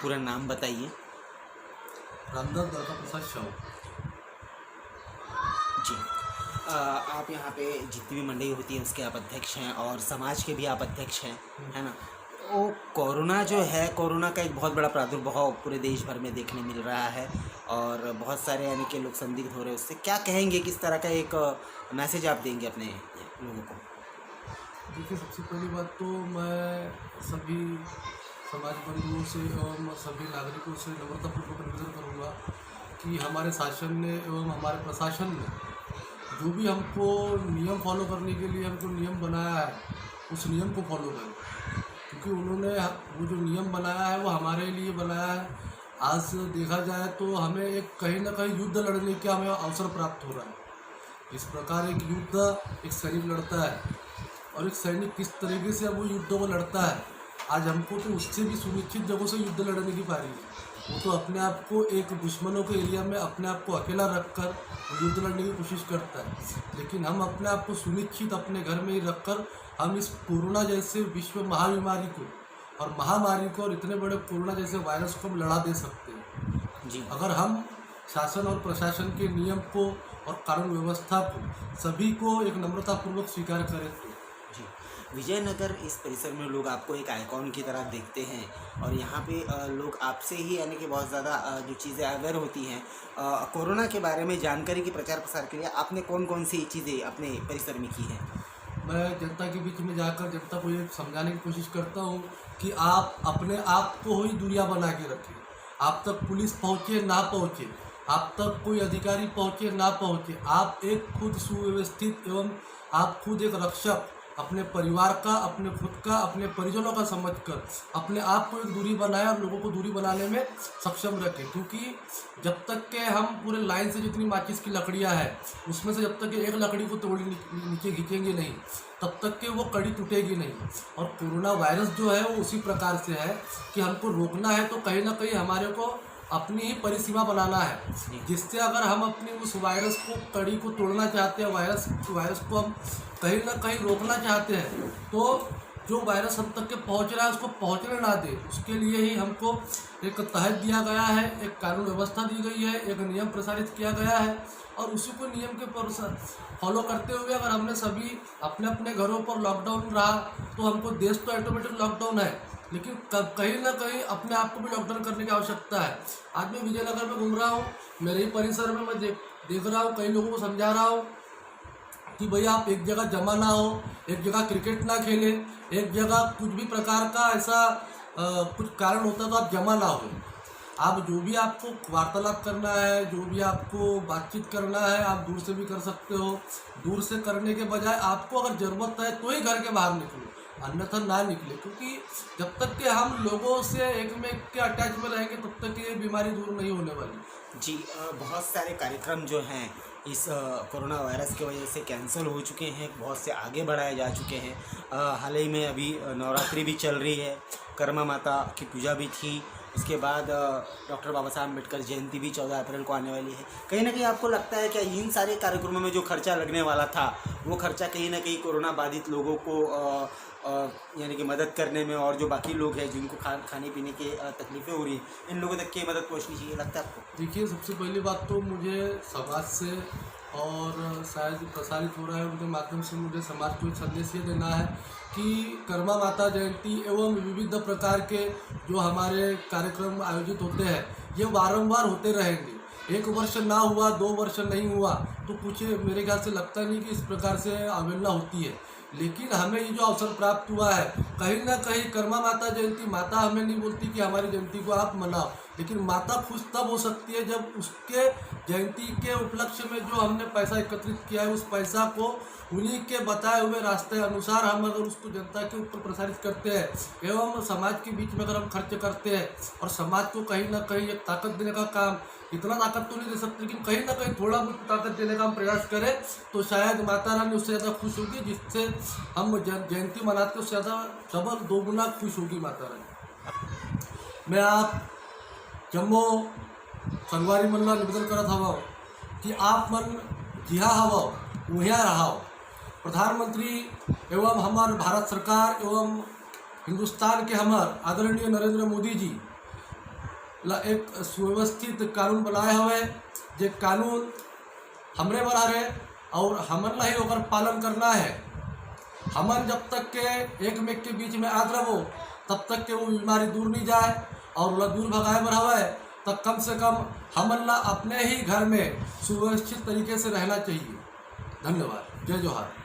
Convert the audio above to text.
पूरा नाम बताइए। रामदास दादा प्रसाद शाहू। जी। आप यहाँ पे जितनी भी मंडली होती है उसके आप अध्यक्ष हैं और समाज के भी आप अध्यक्ष हैं, है ना। वो कोरोना जो है, कोरोना का एक बहुत बड़ा प्रादुर्भाव पूरे देश भर में देखने मिल रहा है और बहुत सारे यानी कि लोग संदिग्ध हो रहे हैं उससे। क्या कहेंगे, किस तरह का एक मैसेज आप देंगे अपने लोगों को? देखिए, सबसे पहली बात तो मैं सभी समाज बंधुओं से एवं सभी नागरिकों से नम्रतापूर्वक निवेदन करूँगा कि हमारे शासन ने एवं हमारे प्रशासन ने जो भी हमको नियम फॉलो करने के लिए हमको नियम बनाया है, उस नियम को फॉलो करें, क्योंकि उन्होंने वो जो नियम बनाया है वो हमारे लिए बनाया है। आज देखा जाए तो हमें एक कहीं ना कहीं युद्ध लड़ने का हमें अवसर प्राप्त हो रहा है। इस प्रकार एक युद्ध एक सैनिक लड़ता है और एक सैनिक किस तरीके से वो युद्धों को लड़ता है, आज हमको तो उससे भी सुनिश्चित जगहों से युद्ध लड़ने की पारी है। वो तो अपने आप को एक दुश्मनों के एरिया में अपने आप को अकेला रखकर युद्ध लड़ने की कोशिश करता है, लेकिन हम अपने आप को सुनिश्चित अपने घर में ही रखकर हम इस कोरोना जैसे विश्व महाबीमारी को और महामारी को और इतने बड़े कोरोना जैसे वायरस को हम लड़ा दे सकते हैं जी। अगर हम शासन और प्रशासन के नियम को और कानून व्यवस्था को सभी को एक नम्रतापूर्वक स्वीकार करें तो। जी। विजयनगर इस परिसर में लोग आपको एक आइकॉन की तरह देखते हैं और यहाँ पे लोग आपसे ही यानी कि बहुत ज़्यादा जो चीज़ें अवेयर होती हैं कोरोना के बारे में जानकारी के प्रचार प्रसार के लिए आपने कौन कौन सी चीज़ें अपने परिसर में की हैं? मैं जनता के बीच में जाकर जनता को ये समझाने की कोशिश करता हूँ कि आप अपने आप को ही दूरियां बना के रखें। आप तक पुलिस पहुँचे ना पहुँचे, आप तक कोई अधिकारी पहुँचे ना पहुँचे, आप एक खुद सुव्यवस्थित एवं आप खुद एक रक्षक अपने परिवार का, अपने खुद का, अपने परिजनों का समझकर अपने आप को एक दूरी बनाए और लोगों को दूरी बनाने में सक्षम रखें। क्योंकि जब तक के हम पूरे लाइन से जितनी माचिस की लकड़ियां हैं उसमें से जब तक के एक लकड़ी को तोड़ नीचे खींचेंगे नहीं, तब तक के वो कड़ी टूटेगी नहीं। और कोरोना वायरस जो है वो उसी प्रकार से है कि हमको रोकना है तो कहीं ना कहीं हमारे को अपनी ही परिसीमा बनाना है, जिससे अगर हम अपनी उस वायरस को कड़ी को तोड़ना चाहते हैं, वायरस को हम कहीं ना कहीं रोकना चाहते हैं, तो जो वायरस हम तक के पहुंच रहा है उसको पहुंचने ना दे, उसके लिए ही हमको एक तहत दिया गया है, एक कानून व्यवस्था दी गई है, एक नियम प्रसारित किया गया है और उसी को नियम के फॉलो करते हुए अगर हमने सभी अपने अपने घरों पर लॉकडाउन रहा तो हमको देश तो ऑटोमेटिक लॉकडाउन है, लेकिन कहीं ना कहीं अपने आप को भी लॉकडाउन करने की आवश्यकता है। आज मैं विजयनगर में घूम रहा हूँ, मेरे ही परिसर में मैं देख रहा हूँ, कई लोगों को समझा रहा हूँ कि भैया आप एक जगह जमा ना हो, एक जगह क्रिकेट ना खेलें, एक जगह कुछ भी प्रकार का ऐसा कुछ कारण होता है तो आप जमा ना हो। आप जो भी आपको वार्तालाप करना है, जो भी आपको बातचीत करना है, आप दूर से भी कर सकते हो। दूर से करने के बजाय आपको अगर ज़रूरत है तो ही घर के बाहर निकलो, अन्यथा ना निकले, क्योंकि जब तक कि हम लोगों से एक में के अटैच में रहेंगे तब तक ये बीमारी दूर नहीं होने वाली। जी। बहुत सारे कार्यक्रम जो हैं इस कोरोना वायरस की वजह से कैंसिल हो चुके हैं, बहुत से आगे बढ़ाए जा चुके हैं। हाल ही में अभी नवरात्रि भी चल रही है, कर्मा माता की पूजा भी थी, उसके बाद डॉक्टर बाबा साहब अम्बेडकर जयंती भी 14 अप्रैल को आने वाली है। कहीं ना कहीं आपको लगता है कि इन सारे कार्यक्रमों में जो खर्चा लगने वाला था वो खर्चा कहीं ना कहीं कोरोना बाधित लोगों को यानी कि मदद करने में और जो बाकी लोग हैं जिनको खाने पीने की तकलीफ़ें हो रही हैं, इन लोगों तक की मदद पहुंचनी चाहिए, लगता है आपको? देखिए, सबसे पहली बात तो मुझे समाज से और शायद प्रसारित हो रहा है उनके माध्यम से मुझे समाज को एक संदेश ये देना है कि कर्मा माता जयंती एवं विविध प्रकार के जो हमारे कार्यक्रम आयोजित होते हैं ये बारंबार होते रहेंगे। एक वर्ष ना हुआ, 2 वर्ष नहीं हुआ तो कुछ मेरे ख्याल से लगता नहीं कि इस प्रकार से अवहेलना होती है, लेकिन हमें ये जो अवसर प्राप्त हुआ है कहीं ना कहीं कर्मा माता जयंती, माता हमें नहीं बोलती कि हमारी जयंती को आप मनाओ, लेकिन माता खुश तब हो सकती है जब उसके जयंती के उपलक्ष्य में जो हमने पैसा एकत्रित किया है उस पैसा को उन्हीं के बताए हुए रास्ते अनुसार हम अगर उसको जनता के ऊपर प्रसारित करते हैं एवं समाज के बीच में अगर हम खर्च करते हैं और समाज को कहीं ना कहीं एक ताकत देने का काम, इतना ताकत तो नहीं दे सकते लेकिन कहीं ना कहीं थोड़ा बहुत ताकत देने का हम प्रयास करें तो शायद माता रानी उससे ज़्यादा खुश होगी, जिससे हम जयंती मनाते उससे ज़्यादा डबल 2 गुना खुश होगी माता रानी। मैं आप जम्मो संगवारी मनला निवेदन करत हवं कि आप मन जिहा हवं उहिया रहाओ। प्रधानमंत्री एवं हमार भारत सरकार एवं हिंदुस्तान के हमार आदरणीय नरेंद्र मोदी जी ला एक सुव्यवस्थित कानून बनाया हुआ है। जे कानून हमरे बना रहे और हमन ला ही ओकर पालन करना है। हमन जब तक के एक मेक के बीच में आग रहो तब तक के वो बीमारी दूर नहीं जाए और ओला दूर भगाए बर हवय तब कम से कम हमन ला अपने ही घर में सुव्यवस्थित तरीके से रहना चाहिए। धन्यवाद। जय जोहार।